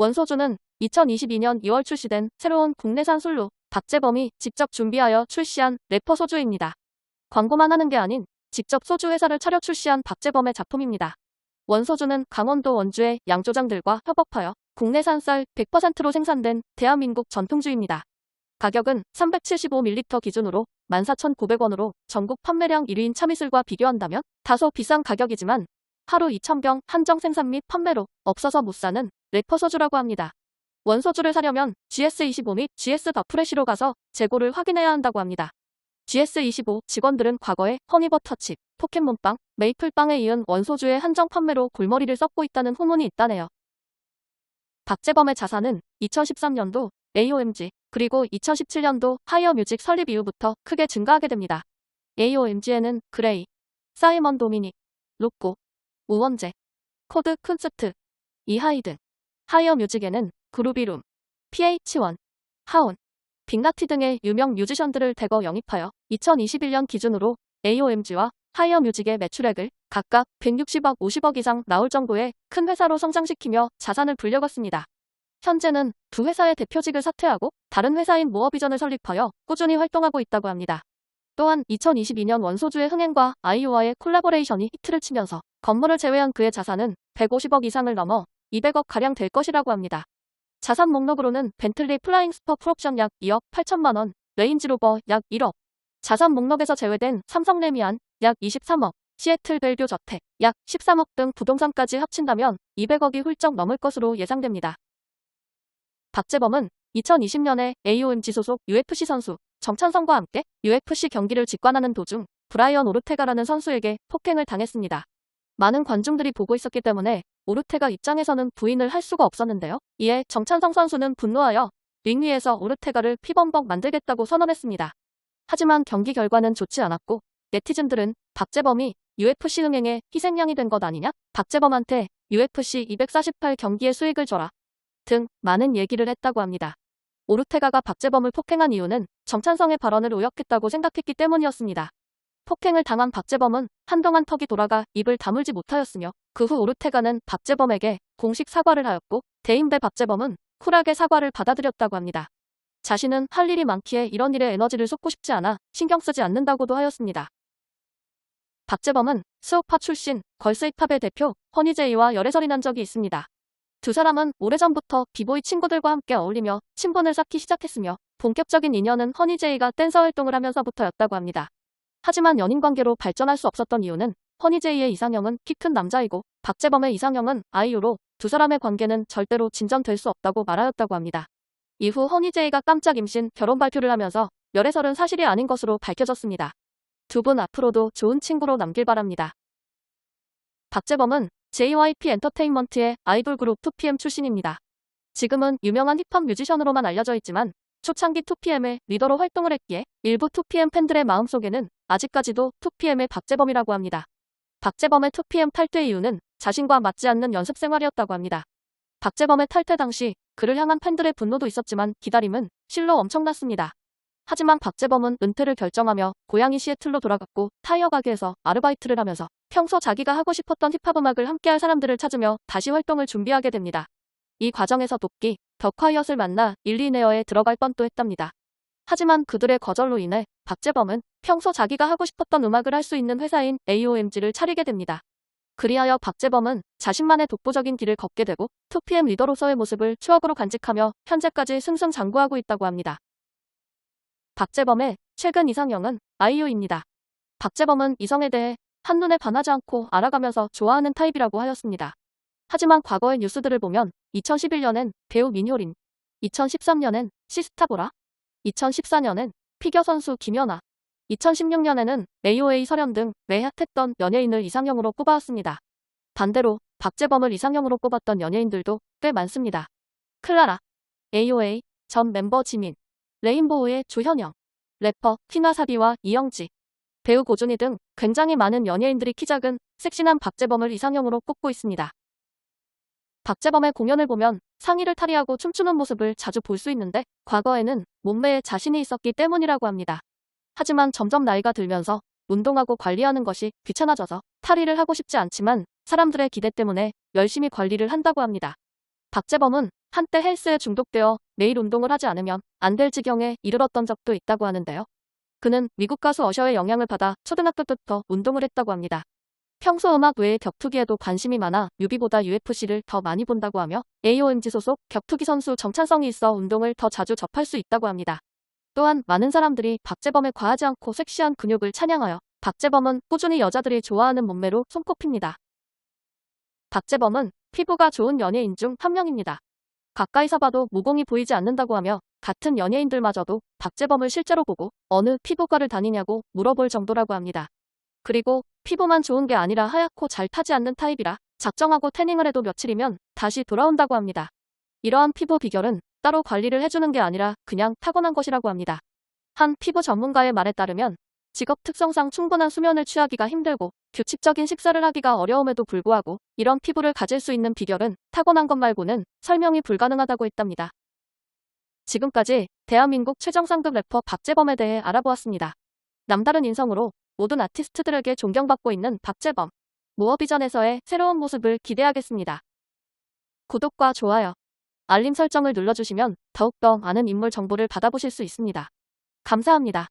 원소주는 2022년 2월 출시된 새로운 국내산 술로 박재범이 직접 준비하여 출시한 래퍼 소주입니다. 광고만 하는 게 아닌 직접 소주 회사를 차려 출시한 박재범의 작품입니다. 원소주는 강원도 원주의 양조장들과 협업하여 국내산 쌀 100%로 생산된 대한민국 전통주입니다. 가격은 375ml 기준으로 14,900원으로 전국 판매량 1위인 참이슬과 비교한다면 다소 비싼 가격이지만 하루 2,000병 한정 생산 및 판매로 없어서 못 사는 래퍼 소주라고 합니다. 원소주를 사려면 GS25 및 GS 더 프레시로 가서 재고를 확인해야 한다고 합니다. GS25 직원들은 과거에 허니버터칩, 포켓몬빵, 메이플빵에 이은 원소주의 한정 판매로 골머리를 썩고 있다는 후문이 있다네요. 박재범의 자산은 2013년도 AOMG 그리고 2017년도 하이어뮤직 설립 이후부터 크게 증가하게 됩니다. AOMG에는 그레이, 사이먼 도미닉, 로꼬, 우원재, 코드 쿤스트, 이하이 등, 하이어뮤직에는 그루비룸, PH1, 하온, 빅나티 등의 유명 뮤지션들을 대거 영입하여 2021년 기준으로 AOMG와 하이어뮤직의 매출액을 각각 160억, 50억 이상 나올 정도의 큰 회사로 성장시키며 자산을 불려갔습니다. 현재는 두 회사의 대표직을 사퇴하고 다른 회사인 모어비전을 설립하여 꾸준히 활동하고 있다고 합니다. 또한 2022년 원소주의 흥행과 아이유와의 콜라보레이션이 히트를 치면서 건물을 제외한 그의 자산은 150억 이상을 넘어 200억가량 될 것이라고 합니다. 자산 목록으로는 벤틀리 플라잉 스퍼 풀옵션 약 2억 8천만 원, 레인지로버 약 1억, 자산 목록에서 제외된 삼성레미안 약 23억, 시애틀 벨뷰 저택 약 13억 등 부동산까지 합친다면 200억이 훌쩍 넘을 것으로 예상됩니다. 박재범은 2020년에 AOMG 소속 UFC 선수 정찬성과 함께 UFC 경기를 직관하는 도중 브라이언 오르테가라는 선수에게 폭행을 당했습니다. 많은 관중들이 보고 있었기 때문에 오르테가 입장에서는 부인을 할 수가 없었는데요. 이에 정찬성 선수는 분노하여 링 위에서 오르테가를 피범벅 만들겠다고 선언했습니다. 하지만 경기 결과는 좋지 않았고 네티즌들은 박재범이 UFC 흥행에 희생양이 된 것 아니냐? 박재범한테 UFC 248 경기의 수익을 줘라 등 많은 얘기를 했다고 합니다. 오르테가가 박재범을 폭행한 이유는 정찬성의 발언을 오역했다고 생각했기 때문이었습니다. 폭행을 당한 박재범은 한동안 턱이 돌아가 입을 다물지 못하였으며 그 후 오르테가는 박재범에게 공식 사과를 하였고 대인배 박재범은 쿨하게 사과를 받아들였다고 합니다. 자신은 할 일이 많기에 이런 일에 에너지를 쏟고 싶지 않아 신경 쓰지 않는다고도 하였습니다. 박재범은 스우파 출신 걸스 힙합의 대표 허니제이와 열애설이 난 적이 있습니다. 두 사람은 오래전부터 비보이 친구들과 함께 어울리며 친분을 쌓기 시작했으며 본격적인 인연은 허니제이가 댄서 활동을 하면서부터였다고 합니다. 하지만 연인관계로 발전할 수 없었던 이유는 허니제이의 이상형은 키 큰 남자이고 박재범의 이상형은 아이유로 두 사람의 관계는 절대로 진전될 수 없다고 말하였다고 합니다. 이후 허니제이가 깜짝 임신, 결혼 발표를 하면서 열애설은 사실이 아닌 것으로 밝혀졌습니다. 두 분 앞으로도 좋은 친구로 남길 바랍니다. 박재범은 JYP 엔터테인먼트의 아이돌 그룹 2PM 출신입니다. 지금은 유명한 힙합 뮤지션으로만 알려져 있지만 초창기 2PM의 리더로 활동을 했기에 일부 2PM 팬들의 마음속에는 아직까지도 2PM의 박재범이라고 합니다. 박재범의 2PM 탈퇴 이유는 자신과 맞지 않는 연습 생활이었다고 합니다. 박재범의 탈퇴 당시 그를 향한 팬들의 분노도 있었지만 기다림은 실로 엄청났습니다. 하지만 박재범은 은퇴를 결정하며 고향이 시애틀로 돌아갔고 타이어 가게에서 아르바이트를 하면서 평소 자기가 하고 싶었던 힙합 음악을 함께할 사람들을 찾으며 다시 활동을 준비하게 됩니다. 이 과정에서 도끼, 더 콰이엇을 만나 일리네어에 들어갈 뻔도 했답니다. 하지만 그들의 거절로 인해 박재범은 평소 자기가 하고 싶었던 음악을 할 수 있는 회사인 AOMG를 차리게 됩니다. 그리하여 박재범은 자신만의 독보적인 길을 걷게 되고 2PM 리더로서의 모습을 추억으로 간직하며 현재까지 승승장구하고 있다고 합니다. 박재범의 최근 이상형은 아이유입니다. 박재범은 이성에 대해 한눈에 반하지 않고 알아가면서 좋아하는 타입이라고 하였습니다. 하지만 과거의 뉴스들을 보면 2011년엔 배우 민효린, 2013년엔 시스타보라, 2014년엔 피겨 선수 김연아, 2016년에는 AOA 설현 등 매핫했던 연예인을 이상형으로 꼽아왔습니다. 반대로 박재범을 이상형으로 꼽았던 연예인들도 꽤 많습니다. 클라라, AOA 전 멤버 지민, 레인보우의 조현영, 래퍼 퀴나사비와 이영지, 배우 고준희 등 굉장히 많은 연예인들이 키 작은 섹시한 박재범을 이상형으로 꼽고 있습니다. 박재범의 공연을 보면 상의를 탈의하고 춤추는 모습을 자주 볼 수 있는데 과거에는 몸매에 자신이 있었기 때문이라고 합니다. 하지만 점점 나이가 들면서 운동하고 관리하는 것이 귀찮아져서 탈의를 하고 싶지 않지만 사람들의 기대 때문에 열심히 관리를 한다고 합니다. 박재범은 한때 헬스에 중독되어 매일 운동을 하지 않으면 안 될 지경에 이르렀던 적도 있다고 하는데요. 그는 미국 가수 어셔의 영향을 받아 초등학교 때부터 운동을 했다고 합니다. 평소 음악 외에 격투기에도 관심이 많아 뮤비보다 UFC를 더 많이 본다고 하며 AOMG 소속 격투기 선수 정찬성이 있어 운동을 더 자주 접할 수 있다고 합니다. 또한 많은 사람들이 박재범의 과하지 않고 섹시한 근육을 찬양하여 박재범은 꾸준히 여자들이 좋아하는 몸매로 손꼽힙니다. 박재범은 피부가 좋은 연예인 중 한 명입니다. 가까이서 봐도 모공이 보이지 않는다고 하며 같은 연예인들마저도 박재범을 실제로 보고 어느 피부과를 다니냐고 물어볼 정도라고 합니다. 그리고 피부만 좋은 게 아니라 하얗고 잘 타지 않는 타입이라 작정하고 태닝을 해도 며칠이면 다시 돌아온다고 합니다. 이러한 피부 비결은 따로 관리를 해주는 게 아니라 그냥 타고난 것이라고 합니다. 한 피부 전문가의 말에 따르면 직업 특성상 충분한 수면을 취하기가 힘들고 규칙적인 식사를 하기가 어려움에도 불구하고 이런 피부를 가질 수 있는 비결은 타고난 것 말고는 설명이 불가능하다고 했답니다. 지금까지 대한민국 최정상급 래퍼 박재범에 대해 알아보았습니다. 남다른 인성으로 모든 아티스트들에게 존경받고 있는 박재범. 모어비전에서의 새로운 모습을 기대하겠습니다. 구독과 좋아요, 알림 설정을 눌러주시면 더욱더 많은 인물 정보를 받아보실 수 있습니다. 감사합니다.